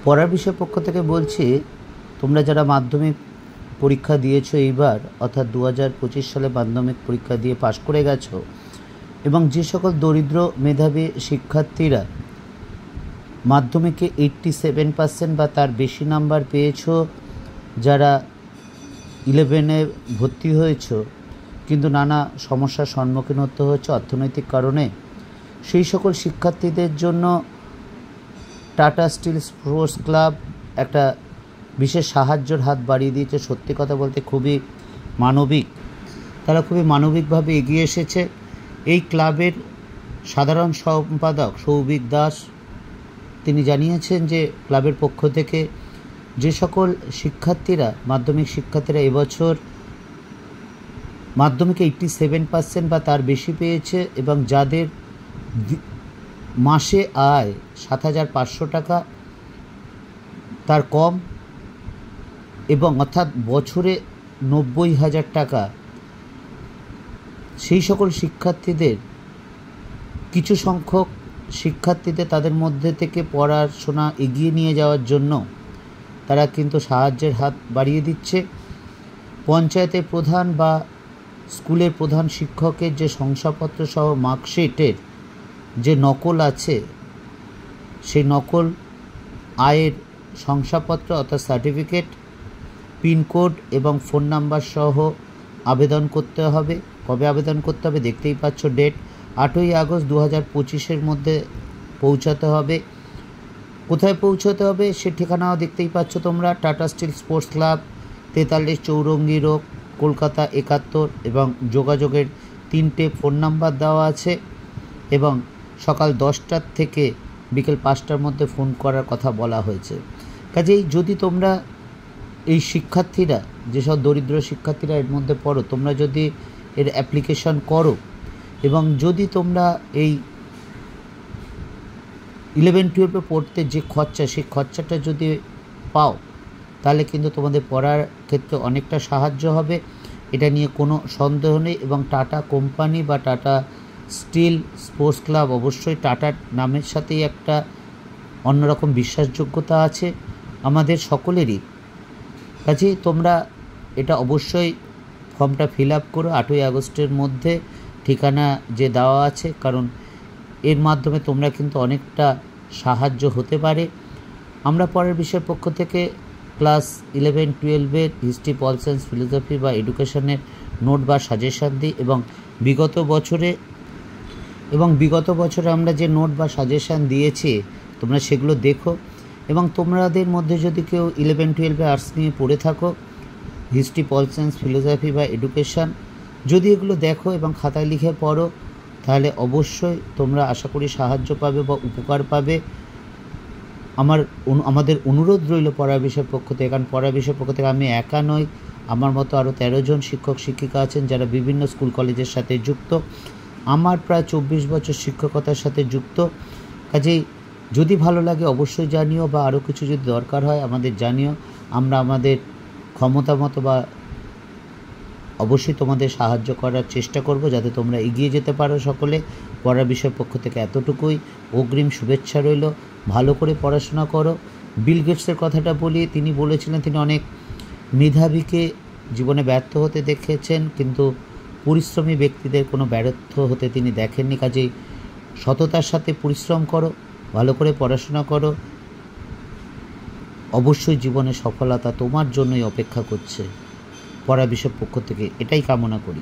পড়ার বিষয় পক্ষ থেকে বলছি, তোমরা যারা মাধ্যমিক পরীক্ষা দিয়েছো এইবার, অর্থাৎ 2025 সালে মাধ্যমিক পরীক্ষা দিয়ে পাশ করে গেছো, এবং যে সকল দরিদ্র মেধাবী শিক্ষার্থীরা মাধ্যমিকে 87% বা তার বেশি নাম্বার পেয়েছো, যারা 11-এ ভর্তি হয়েছো কিন্তু নানা সমস্যার সম্মুখীন হতে হচ্ছে অর্থনৈতিক কারণে, সেই সকল শিক্ষার্থীদের জন্য টাটা স্টিল স্পোর্টস ক্লাব একটা বিশেষ সাহায্যের হাত বাড়িয়ে দিয়েছে। সত্যি কথা বলতে খুবই মানবিক, তারা খুবই মানবিকভাবে এগিয়ে এসেছে। এই ক্লাবের সাধারণ সম্পাদক সৌভিক দাস তিনি জানিয়েছেন যে ক্লাবের পক্ষ থেকে যে সকল শিক্ষার্থীরা মাধ্যমিক শিক্ষার্থীরা এবছর মাধ্যমিকে 87% বা তার বেশি পেয়েছে এবং যাদের মাসে আয় 7,500 টাকা তার কম এবং অর্থাৎ বছরে 90,000 টাকা, সেই সকল শিক্ষার্থীদের কিছু সংখ্যক শিক্ষার্থীদের তাদের মধ্যে থেকে পড়াশোনা এগিয়ে নিয়ে যাওয়ার জন্য তারা কিন্তু সাহায্যের হাত বাড়িয়ে দিচ্ছে। পঞ্চায়েতের প্রধান বা স্কুলের প্রধান শিক্ষকের যে শংসাপত্র সহ মার্কশিটের যে নকল আছে, সেই নকল আয়ের শংসাপত্র অর্থাৎ সার্টিফিকেট, পিনকোড এবং ফোন নাম্বার সহ আবেদন করতে হবে। কবে আবেদন করতে হবে দেখতেই পাচ্ছ, ডেট 8ই আগস্ট 2025-এর মধ্যে পৌঁছাতে হবে। কোথায় পৌঁছাতে হবে সে ঠিকানাও দেখতেই পাচ্ছ তোমরা, Tata Steel Sports Club, 43 Chowringhee Road, Kolkata 71, এবং যোগাযোগের 3টে ফোন নাম্বার দেওয়া আছে এবং সকাল 10টার থেকে বিকেল 5টার মধ্যে ফোন করার কথা বলা হয়েছে। কাজেই যদি তোমরা এই শিক্ষার্থীরা, যেসব দরিদ্র শিক্ষার্থীরা এর মধ্যে পড়ো, তোমরা যদি এর অ্যাপ্লিকেশন করো এবং যদি তোমরা এই 11-12-এ পড়তে যে খরচা, সেই খরচাটা যদি পাও তাহলে কিন্তু তোমাদের পড়ার ক্ষেত্রে অনেকটা সাহায্য হবে, এটা নিয়ে কোনো সন্দেহ নেই। এবং টাটা কোম্পানি বা টাটা স্টিল স্পোর্টস ক্লাব অবশ্যই টাটার নামের সাথেই একটা অন্যরকম বিশ্বাসযোগ্যতা আছে আমাদের সকলেরই। কাজেই তোমরা এটা অবশ্যই ফর্মটা ফিল আপ করো 8ই আগস্টের মধ্যে, ঠিকানা যে দেওয়া আছে, কারণ এর মাধ্যমে তোমরা কিন্তু অনেকটা সাহায্য হতে পারে। আমরা পরের বিষয়ের পক্ষ থেকে ক্লাস 11-12-এর হিস্ট্রি, পল সায়েন্স, ফিলোসফি বা এডুকেশনের নোট বা সাজেশান দিই এবং বিগত বছরে আমরা যে নোট বা সাজেশান দিয়েছি তোমরা সেগুলো দেখো। এবং তোমাদের মধ্যে যদি কেউ 11-12-এ আর্টস নিয়ে পড়ে থাকো, হিস্ট্রি, পল সায়েন্স, ফিলোসফি বা এডুকেশান যদি এগুলো দেখো এবং খাতায় লিখে পড়ো, তাহলে অবশ্যই তোমরা আশা করি সাহায্য পাবে বা উপকার পাবে। আমাদের অনুরোধ রইল পড়ার বিষয়ের পক্ষ থেকে, কারণ পড়ার বিষয়ের পক্ষ থেকে আমি একা নই, আমার মতো আরও 13 জন শিক্ষক শিক্ষিকা আছেন যারা বিভিন্ন স্কুল কলেজের সাথে যুক্ত। আমার প্রায় 24 বছর শিক্ষকতার সাথে যুক্ত। কাজেই যদি ভালো লাগে অবশ্যই জানিও, বা আরও কিছু যদি দরকার হয় আমাদের জানিও, আমরা আমাদের ক্ষমতা মতো বা অবশ্যই তোমাদের সাহায্য করার চেষ্টা করব যাতে তোমরা এগিয়ে যেতে পারো সকলে। পড়ার বিষয়ের পক্ষ থেকে এতটুকুই, অগ্রিম শুভেচ্ছা রইল, ভালো করে পড়াশোনা করো। বিল গেটসের কথাটা বলি, তিনি বলেছিলেন তিনি অনেক মেধাবীকে জীবনে ব্যর্থ হতে দেখেছেন, কিন্তু পরিশ্রমী ব্যক্তিদের কোনো ব্যর্থ হতে তিনি দেখেননি। কাজেই সততার সাথে পরিশ্রম করো, ভালো করে পড়াশোনা করো, অবশ্যই জীবনে সফলতা তোমার জন্যই অপেক্ষা করছে। পড়া বিষয়ের পক্ষ থেকে এটাই কামনা করি।